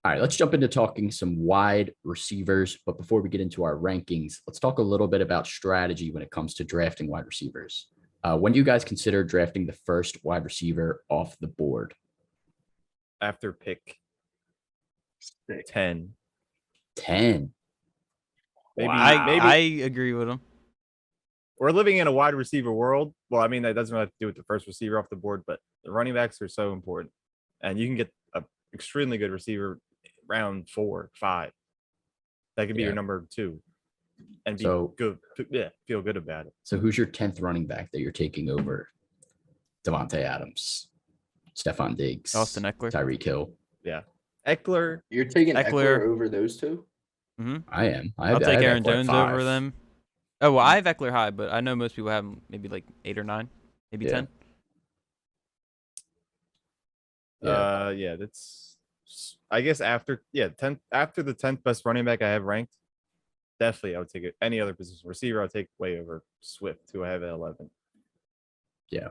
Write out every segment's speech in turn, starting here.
All right, let's jump into talking some wide receivers. But before we get into our rankings, let's talk a little bit about strategy when it comes to drafting wide receivers. When do you guys consider drafting the first wide receiver off the board? After pick Six. 10. 10. Maybe, Wow. maybe I agree with him. we're living in a wide receiver world. Well, I mean, that doesn't have to do with the first receiver off the board, but the running backs are so important. And you can get an extremely good receiver round 4, 5. That could be your number 2 and be good. Yeah, feel good about it. So who's your 10th running back that you're taking over? Davonte Adams, Stephon Diggs, Austin Eckler, Tyreek Hill. Yeah. Eckler. You're taking Eckler over those two? I am. I'll take Aaron Eckler Jones 5. over them. Oh, well, I have Eckler high, but I know most people have him maybe like 8 or 9, maybe 10. Yeah, that's, I guess after 10th, after the 10th best running back I have ranked, definitely I would take it. Any other position receiver I'll take way over Swift, who I have at 11. Yeah,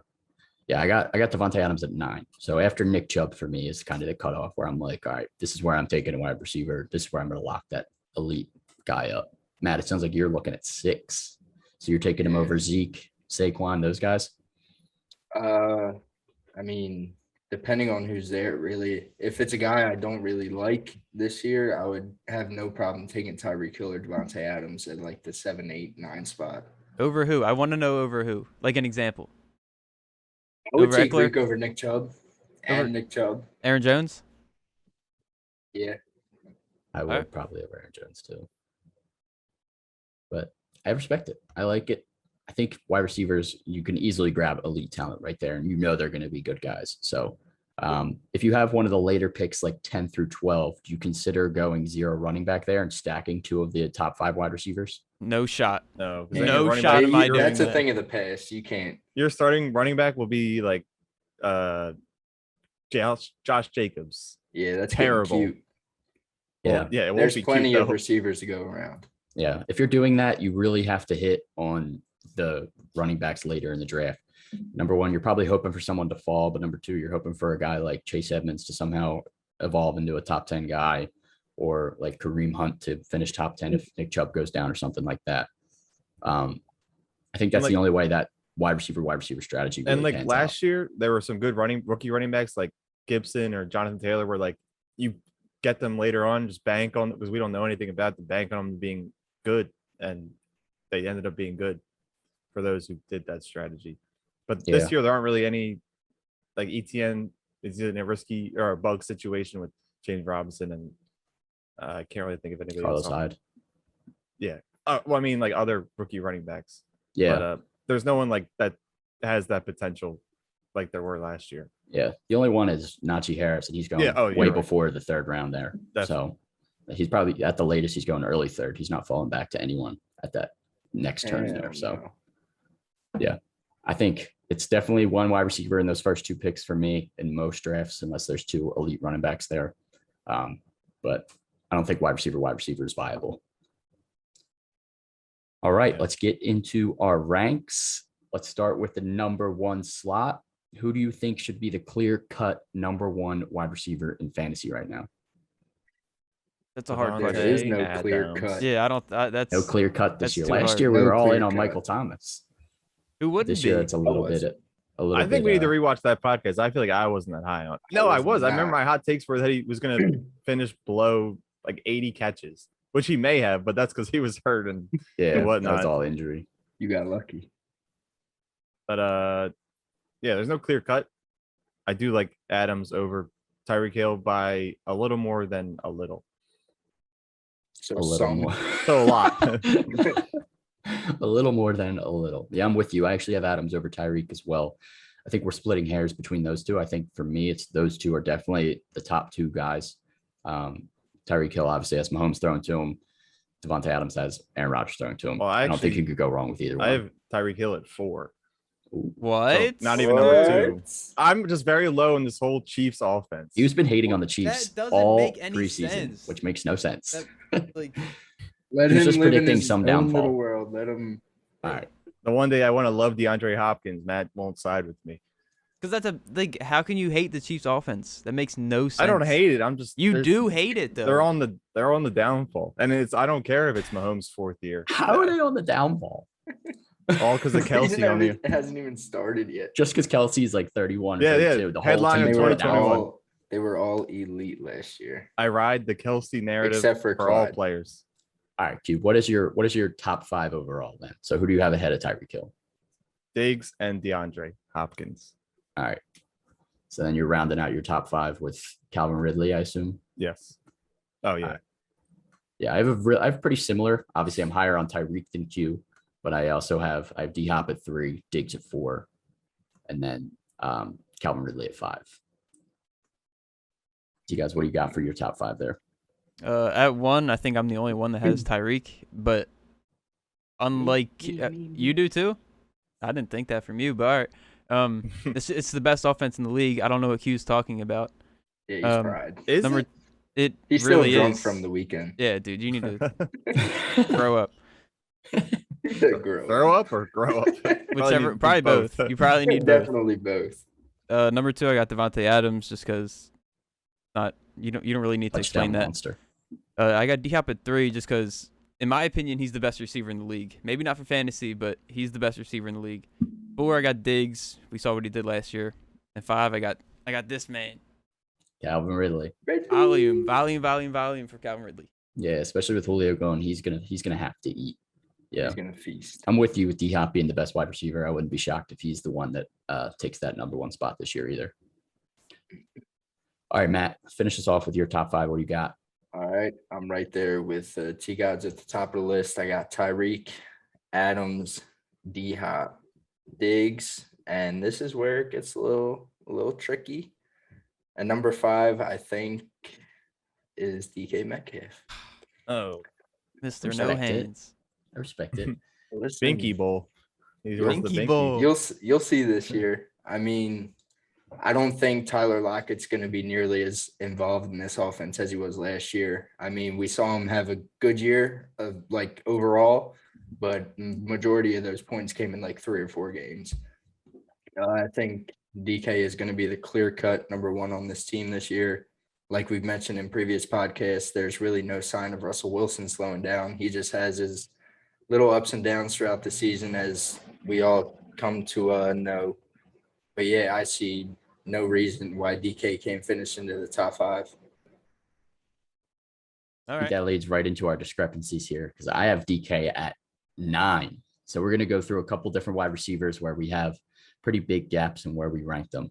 I got Davonte Adams at 9. So after Nick Chubb for me is kind of the cutoff where I'm like, all right, this is where I'm taking a wide receiver. This is where I'm going to lock that elite guy up. Matt, it sounds like you're looking at 6. So you're taking him over Zeke, Saquon, those guys? I mean, depending on who's there, really. If it's a guy I don't really like this year, I would have no problem taking Tyreek Hill or Davonte Adams at like the 7, 8, 9 spot. Over who? I want to know over who. Like an example. I would Over take Eckler? Rick over Nick Chubb and Nick Chubb. Aaron Jones? Yeah. I would probably over Aaron Jones too. But I respect it. I like it. I think wide receivers, you can easily grab elite talent right there, and you know they're going to be good guys. So if you have one of the later picks like 10 through 12, do you consider going 0 running back there and stacking 2 of the top 5 wide receivers? No shot. No, No shot am I doing That's a that. thing of the past. You can't. Your starting running back will be like Josh Jacobs. Yeah, that's terrible. Cute. Yeah. Yeah, it won't There's be plenty cute, of though. receivers to go around. Yeah. If you're doing that, you really have to hit on the running backs later in the draft. Number 1, you're probably hoping for someone to fall, but number 2, you're hoping for a guy like Chase Edmonds to somehow evolve into a top 10 guy, or like Kareem Hunt to finish top 10 if Nick Chubb goes down or something like that. I think that's the only way that wide receiver strategy really and like pans last out. year, there were some good rookie running backs like Gibson or Jonathan Taylor, where like you get them later on, just bank on, because we don't know anything about the bank on them being good, and they ended up being good for those who did that strategy. But this year there aren't really any, like ETN is in a risky or a bug situation with James Robinson, and I can't really think of anybody Carlos else. Hyde. Yeah. Well, I mean, like other rookie running backs. Yeah. But there's no one like that has that potential like there were last year. Yeah. The only one is Najee Harris, and he's going way before the 3rd round there. Definitely. So he's probably at the latest, he's going early 3rd. He's not falling back to anyone at that next turn there. So yeah, I think it's definitely one wide receiver in those first 2 picks for me in most drafts, unless there's 2 elite running backs there. But I don't think wide receiver is viable. All right, let's get into our ranks. Let's start with the number 1 slot. Who do you think should be the clear-cut number 1 wide receiver in fantasy right now? That's a hard question. There is no clear cut. Yeah, I don't. That's no clear cut this year. too Last hard. year we No were all clear in on cut. Michael Thomas. Who wouldn't This be? year it's a little bit. I think we need to rewatch that podcast. I feel like I wasn't that high on. No, I was. I remember my hot takes were that he was going to finish below like 80 catches, which he may have, but that's because he was hurt and that whatnot. was all injury. You got lucky. But yeah, there's no clear cut. I do like Adams over Tyreek Hill by a little more than a little. So A little more. So a lot. A little more than a little. Yeah, I'm with you. I actually have Adams over Tyreek as well. I think we're splitting hairs between those 2. I think for me, it's those 2 are definitely the top 2 guys. Tyreek Hill obviously has Mahomes throwing to him. Davonte Adams has Aaron Rodgers throwing to him. Well, I don't think you could go wrong with either one. I have Tyreek Hill at 4. What? So not even number 2. I'm just very low in this whole Chiefs offense. He's been hating on the Chiefs doesn't all make any preseason, sense. which makes no sense. Like, Let He's him just live in predicting his some own downfall. little world. Let him. All right. The one day I want to love DeAndre Hopkins, Matt won't side with me. Because that's how can you hate the Chiefs offense? That makes no sense. I don't hate it. I'm just You do hate it though. they're on the downfall, and I don't care if it's Mahomes' 4th year. How are they on the downfall? All because of Kelsey on the It hasn't even started yet. Just because Kelsey's like 31 or Yeah, 32. The whole headline team of They is were 2021. all they were all elite last year. I ride the Kelsey narrative Except for all Clyde. players. All right, Cube. What is your top 5 overall then? So who do you have ahead of Tyreek Hill? Diggs and DeAndre Hopkins. All right. So then you're rounding out your top 5 with Calvin Ridley, I assume. Yes. Oh yeah. Alright. Yeah, I have pretty similar. Obviously, I'm higher on Tyreek than Q, but I have D Hop at 3, Diggs at 4, and then Calvin Ridley at 5. Do you guys, what do you got for your top 5 there? At 1, I think I'm the only one that has Tyreek, but unlike you do too. I didn't think that from you, but all right. It's the best offense in the league. I don't know what Q's talking about. Yeah, he's fried. Is Number, it? it He's really still drunk is. from the weekend. Yeah, dude, you need to grow up. Throw up or grow up? Whichever, probably both. You probably need both. Definitely both. Number 2, I got Davonte Adams just because. You don't really need to explain that. Monster. I got D-Hop at 3 just because, in my opinion, he's the best receiver in the league. Maybe not for fantasy, but he's the best receiver in the league. 4, I got Diggs. We saw what he did last year. And 5, I got this man. Calvin Ridley. Volume for Calvin Ridley. Yeah, especially with Julio going, he's gonna have to eat. Yeah, He's gonna feast. I'm with you with D Hop being the best wide receiver. I wouldn't be shocked if he's the one that takes that number 1 spot this year either. All right, Matt, finish us off with your top 5. What do you got? All right, I'm right there with T Gods at the top of the list. I got Tyreek, Adams, D Hop, Diggs, and this is where it gets a little tricky. And number 5, I think, is DK Metcalf. Oh, Mr. No Respect it. Hands. I respect it. Listen, Binky Bowl. He's worth the Binky Binky. Bowl. You'll see this year. I mean, I don't think Tyler Lockett's going to be nearly as involved in this offense as he was last year. I mean, we saw him have a good year of like overall, but majority of those points came in like 3 or 4 games. I think DK is going to be the clear-cut number 1 on this team this year. Like we've mentioned in previous podcasts, there's really no sign of Russell Wilson slowing down. He just has his little ups and downs throughout the season, as we all come to know. But yeah, I see no reason why DK can't finish into the top 5. All I think right. that leads right into our discrepancies here because I have DK at 9. So we're going to go through a couple different wide receivers where we have pretty big gaps in where we rank them.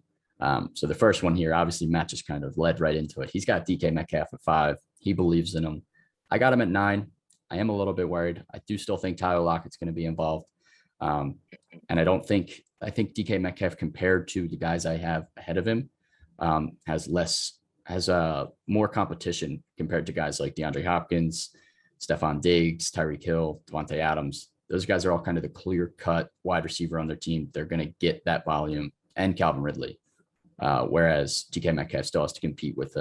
So the first one here, obviously, Matt just kind of led right into it. He's got DK Metcalf at 5. He believes in him. I got him at 9. I am a little bit worried. I do still think Tyler Lockett's going to be involved. And I think DK Metcalf compared to the guys I have ahead of him has more competition compared to guys like DeAndre Hopkins, Stephon Diggs, Tyreek Hill, Davonte Adams. Those guys are all kind of the clear-cut wide receiver on their team. They're going to get that volume, and Calvin Ridley. Whereas DK Metcalf still has to compete with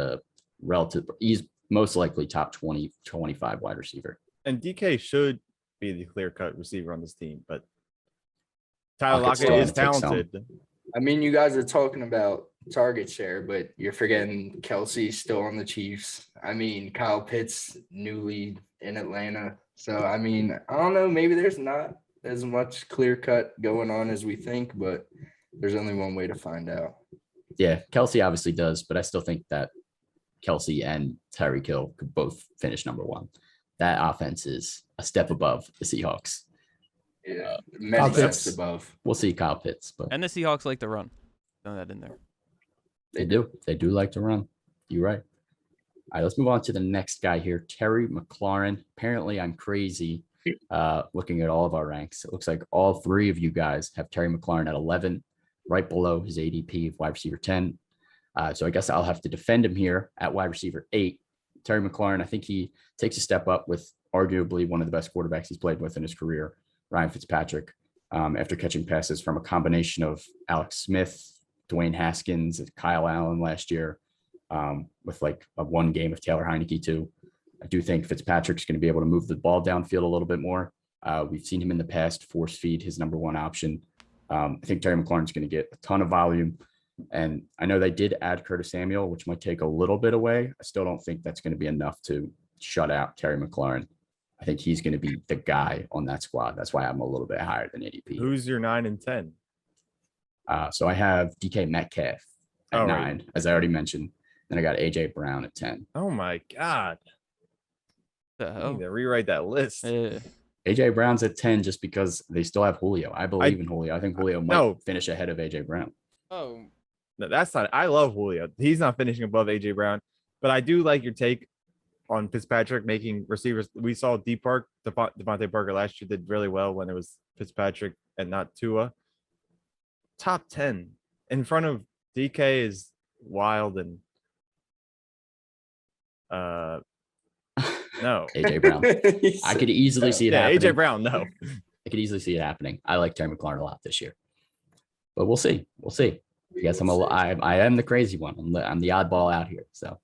he's most likely top 20, 25 wide receiver. And DK should be the clear-cut receiver on this team, but Tyler Lockett's Lockett still is gonna take talented. I mean, you guys are talking about target share, but you're forgetting Kelsey still on the Chiefs. I mean, Kyle Pitts newly in Atlanta. So, I mean, I don't know. Maybe there's not as much clear cut going on as we think, but there's only one way to find out. Yeah, Kelsey obviously does, but I still think that Kelsey and Tyreek Hill could both finish number 1. That offense is a step above the Seahawks. Yeah, Kyle many steps Pitts. above. We'll see Kyle Pitts, but And the Seahawks like to run. Throw that in there. they do. They do like to run. You're right. All right, let's move on to the next guy here, Terry McLaurin. Apparently, I'm crazy looking at all of our ranks. It looks like all 3 of you guys have Terry McLaurin at 11, right below his ADP of wide receiver 10. So I guess I'll have to defend him here at wide receiver 8. Terry McLaurin, I think he takes a step up with arguably one of the best quarterbacks he's played with in his career, Ryan Fitzpatrick, after catching passes from a combination of Alex Smith, Dwayne Haskins, and Kyle Allen last year, with like a 1 game of Taylor Heineke too. I do think Fitzpatrick's going to be able to move the ball downfield a little bit more. We've seen him in the past force feed his number 1 option. I think Terry McLaurin's going to get a ton of volume. And I know they did add Curtis Samuel, which might take a little bit away. I still don't think that's going to be enough to shut out Terry McLaurin. I think he's going to be the guy on that squad. That's why I'm a little bit higher than ADP. Who's your 9 and 10? So I have DK Metcalf at Oh, 9, right. as I already mentioned. Then I got AJ Brown at 10. Oh my God. The I hell? need to rewrite that list. Yeah. AJ Brown's at 10 just because they still have Julio. I believe in Julio. I think Julio might No. finish ahead of AJ Brown. Oh, No, that's not. I love Julio. He's not finishing above AJ Brown, but I do like your take on Fitzpatrick making receivers. We saw Davonte Parker last year did really well when it was Fitzpatrick and not Tua. Top 10 in front of DK is wild and no. AJ Brown. I could easily see it Yeah, happening. AJ Brown, no. I could easily see it happening. I like Terry McLaurin a lot this year, but we'll see. We'll see. I guess I am the crazy one. I'm the oddball out here. So